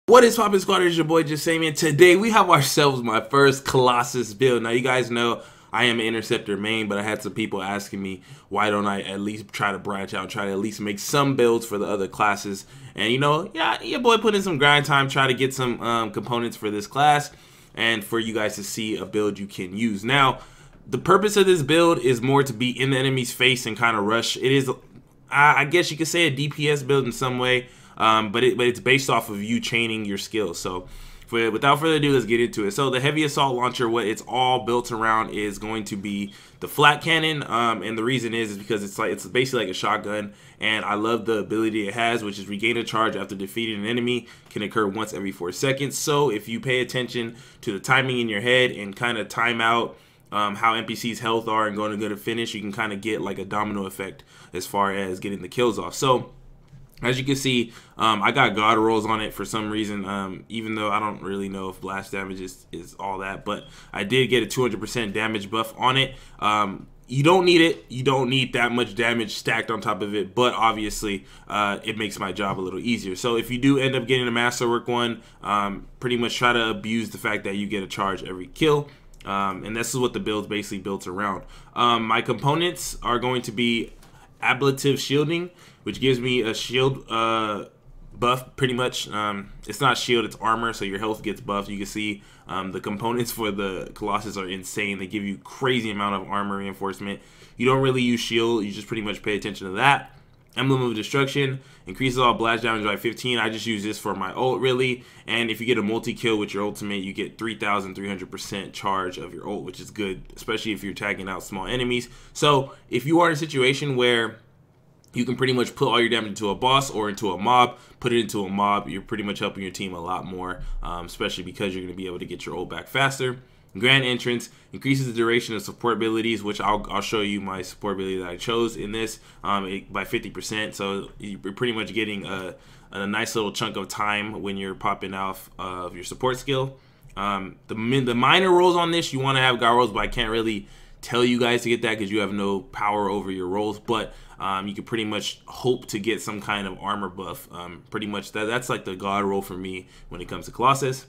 What is poppin' squad? It's your boy Jesimein. Today we have ourselves my first Colossus build. Now you guys know I am an interceptor main, but I had some people asking me why don't I at least try to branch out, try to at least make some builds for the other classes. And you know, yeah, your boy put in some grind time, try to get some components for this class and for you guys to see a build you can use. Now, the purpose of this build is more to be in the enemy's face and kind of rush. It is, I guess you could say, a DPS build in some way. But it's based off of you chaining your skills. So without further ado, let's get into it. So the heavy assault launcher, what it's all built around is going to be the flat cannon, and the reason is because it's basically like a shotgun, and I love the ability it has, which is regain a charge after defeating an enemy, can occur once every 4 seconds. So if you pay attention to the timing in your head and kind of time out how NPC's health are and going to go to finish, you can kind of get like a domino effect as far as getting the kills off. So as you can see, I got God rolls on it for some reason, even though I don't really know if blast damage is all that, but I did get a 200% damage buff on it. You don't need it. You don't need that much damage stacked on top of it, but obviously it makes my job a little easier. So if you do end up getting a masterwork one, pretty much try to abuse the fact that you get a charge every kill. And this is what the build's basically built around. My components are going to be ablative shielding, which gives me a shield buff pretty much. It's not shield, it's armor, so your health gets buffed. You can see the components for the Colossus are insane. They give you crazy amount of armor reinforcement. You don't really use shield, you just pretty much pay attention to that. Emblem of Destruction increases all blast damage by 15. I just use this for my ult really, and if you get a multi-kill with your ultimate, you get 3,300% charge of your ult, which is good, especially if you're tagging out small enemies. So if you are in a situation where you can pretty much put all your damage into a boss or into a mob, put it into a mob, you're pretty much helping your team a lot more, especially because you're going to be able to get your ult back faster. Grand Entrance increases the duration of support abilities, which I'll show you my support ability that I chose in this by 50%. So you're pretty much getting a nice little chunk of time when you're popping off of your support skill. The minor rolls on this, you want to have God rolls, but I can't really tell you guys to get that because you have no power over your rolls. But you can pretty much hope to get some kind of armor buff. Pretty much that's like the God roll for me when it comes to Colossus.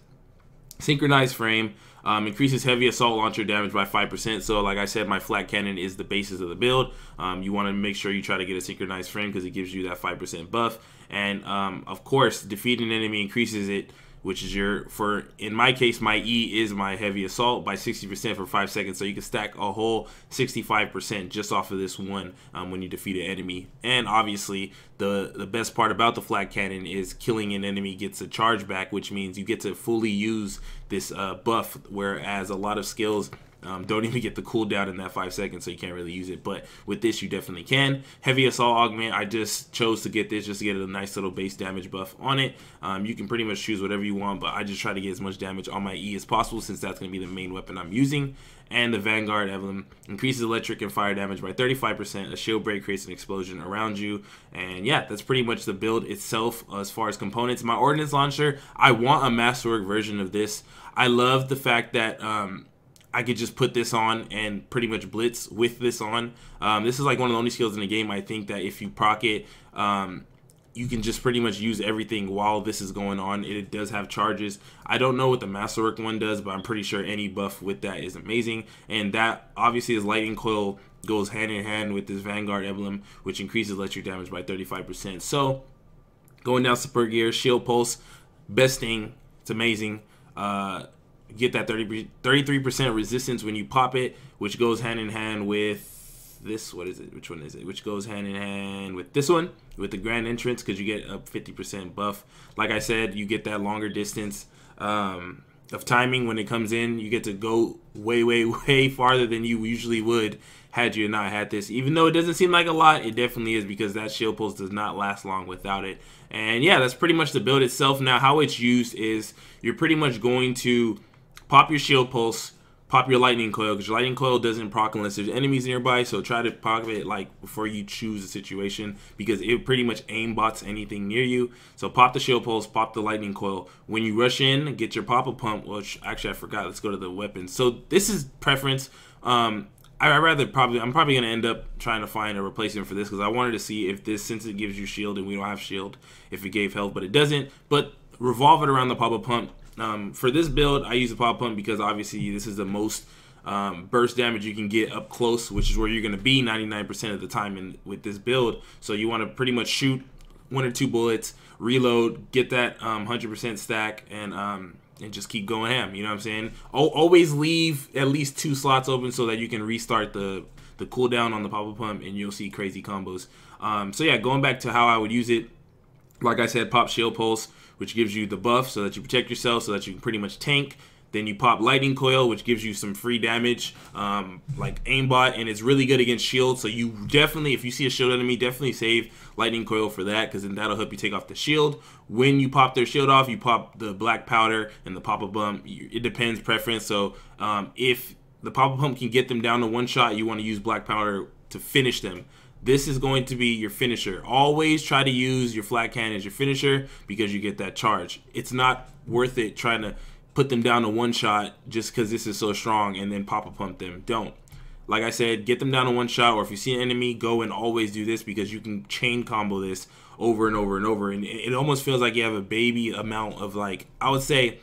Synchronized frame increases heavy assault launcher damage by 5%. So like I said, my flat cannon is the basis of the build. You want to make sure you try to get a synchronized frame because it gives you that 5% buff. And of course, defeating an enemy increases it, which is in my case, my E is my heavy assault by 60% for 5 seconds. So you can stack a whole 65% just off of this one when you defeat an enemy. And obviously, the best part about the flat cannon is killing an enemy gets a charge back, which means you get to fully use this buff, whereas a lot of skills don't even get the cooldown in that 5 seconds, so you can't really use it. But with this, you definitely can. Heavy assault augment, I just chose to get this just to get a nice little base damage buff on it. You can pretty much choose whatever you want, but I just try to get as much damage on my E as possible since that's going to be the main weapon I'm using. And the Vanguard Emblem increases electric and fire damage by 35%. A shield break creates an explosion around you. And yeah, that's pretty much the build itself as far as components. My ordnance launcher, I want a masterwork version of this. I love the fact that I could just put this on and pretty much blitz with this on. This is like one of the only skills in the game, I think, that if you proc it, you can just pretty much use everything while this is going on. It does have charges. I don't know what the masterwork one does, but I'm pretty sure any buff with that is amazing. And that obviously is lightning coil goes hand in hand with this Vanguard emblem, which increases electric damage by 35%. So going down super gear, shield pulse, best thing. It's amazing. Get that 33% resistance when you pop it, which goes hand in hand with this. What is it? Which one is it? Which goes hand in hand with this one, with the Grand Entrance, because you get a 50% buff. Like I said, you get that longer distance of timing when it comes in. You get to go way, way, way farther than you usually would had you not had this. Even though it doesn't seem like a lot, it definitely is, because that shield pulse does not last long without it. And yeah, that's pretty much the build itself. Now, how it's used is you're pretty much going to pop your shield pulse, pop your lightning coil, because your lightning coil doesn't proc unless there's enemies nearby. So try to pop it like before you choose a situation, because it pretty much aimbots anything near you. So pop the shield pulse, pop the lightning coil. When you rush in, get your pop-up pump, which actually I forgot. Let's go to the weapons. So this is preference. I'm probably gonna end up trying to find a replacement for this, because I wanted to see if this, since it gives you shield and we don't have shield, if it gave health, but it doesn't. But revolve it around the pop-up pump. For this build, I use the pop-up pump because obviously this is the most burst damage you can get up close, which is where you're going to be 99% of the time with this build. So you want to pretty much shoot 1 or 2 bullets, reload, get that 100% stack, and just keep going ham. You know what I'm saying? Always leave at least 2 slots open so that you can restart the cooldown on the pop-up pump, and you'll see crazy combos. So yeah, going back to how I would use it, like I said, pop Shield Pulse, which gives you the buff so that you protect yourself, so that you can pretty much tank. Then you pop Lightning Coil, which gives you some free damage, like aimbot, and it's really good against shield. So you definitely, if you see a shield enemy, definitely save Lightning Coil for that, because then that'll help you take off the shield. When you pop their shield off, you pop the Black Powder and the Pop-Up Bump. It depends preference. So if the Pop-Up Pump can get them down to 1 shot, you want to use Black Powder to finish them. This is going to be your finisher. Always try to use your flat cannon as your finisher because you get that charge. It's not worth it trying to put them down to 1 shot just because this is so strong and then pop-up pump them. Don't. Like I said, get them down to 1 shot, or if you see an enemy, go and always do this because you can chain combo this over and over and over. And it almost feels like you have a baby amount of, like, I would say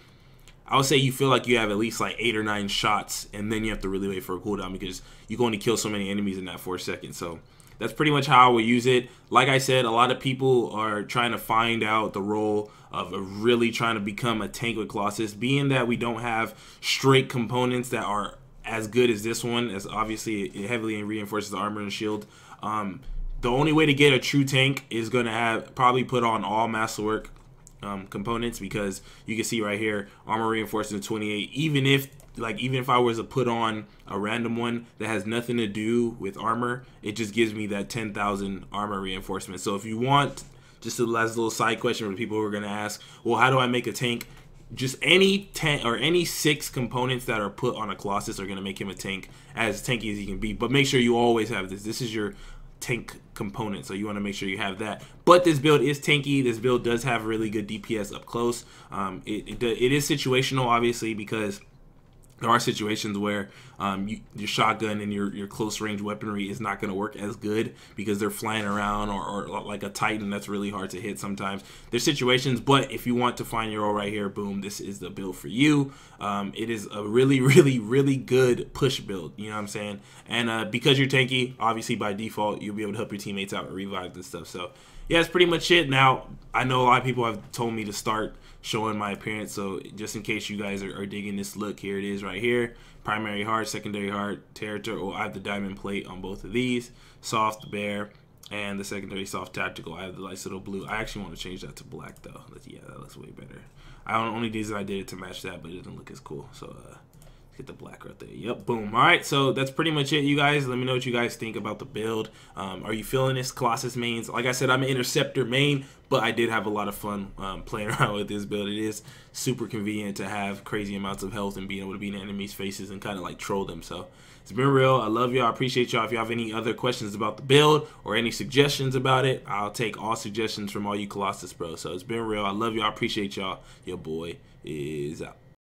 you feel like you have at least like 8 or 9 shots, and then you have to really wait for a cooldown because you can only kill so many enemies in that 4 seconds. So that's pretty much how I would use it. Like I said, a lot of people are trying to find out the role of really trying to become a tank with Colossus, being that we don't have straight components that are as good as this one, as obviously it heavily reinforces the armor and shield. The only way to get a true tank is going to probably put on all masterwork components, because you can see right here, armor reinforcement 28. Even if I was to put on a random one that has nothing to do with armor, it just gives me that 10,000 armor reinforcement. So if you want, just a last little side question for people who are going to ask, well, how do I make a tank? Just any 10 or any 6 components that are put on a Colossus are going to make him a tank, as tanky as he can be. But make sure you always have this. This is your tank component, so you want to make sure you have that. But this build is tanky. This build does have really good DPS up close. It is situational, obviously, because there are situations where your shotgun and your close range weaponry is not going to work as good because they're flying around, or like a Titan that's really hard to hit sometimes. There's situations, but if you want to find your role right here, boom, this is the build for you. It is a really, really, really good push build, you know what I'm saying? And because you're tanky, obviously by default, you'll be able to help your teammates out with revives and stuff. So yeah, that's pretty much it. Now, I know a lot of people have told me to start showing my appearance, so just in case you guys are digging this look, here it is right here. Primary hard, secondary hard, territory. Well, I have the diamond plate on both of these. Soft bear, and the secondary soft tactical. I have the nice little blue. I actually want to change that to black though. Yeah, that looks way better. Only reason I did it to match that, but it doesn't look as cool. So get the black right there. Yep, boom. All right, so that's pretty much it, you guys. Let me know what you guys think about the build. Are you feeling this Colossus mains? Like I said, I'm an Interceptor main, but I did have a lot of fun playing around with this build. It is super convenient to have crazy amounts of health and being able to be in enemies' faces and kind of like troll them. So it's been real. I love y'all. I appreciate y'all. If you have any other questions about the build or any suggestions about it, I'll take all suggestions from all you Colossus bros. So it's been real. I love y'all. I appreciate y'all. Your boy is out.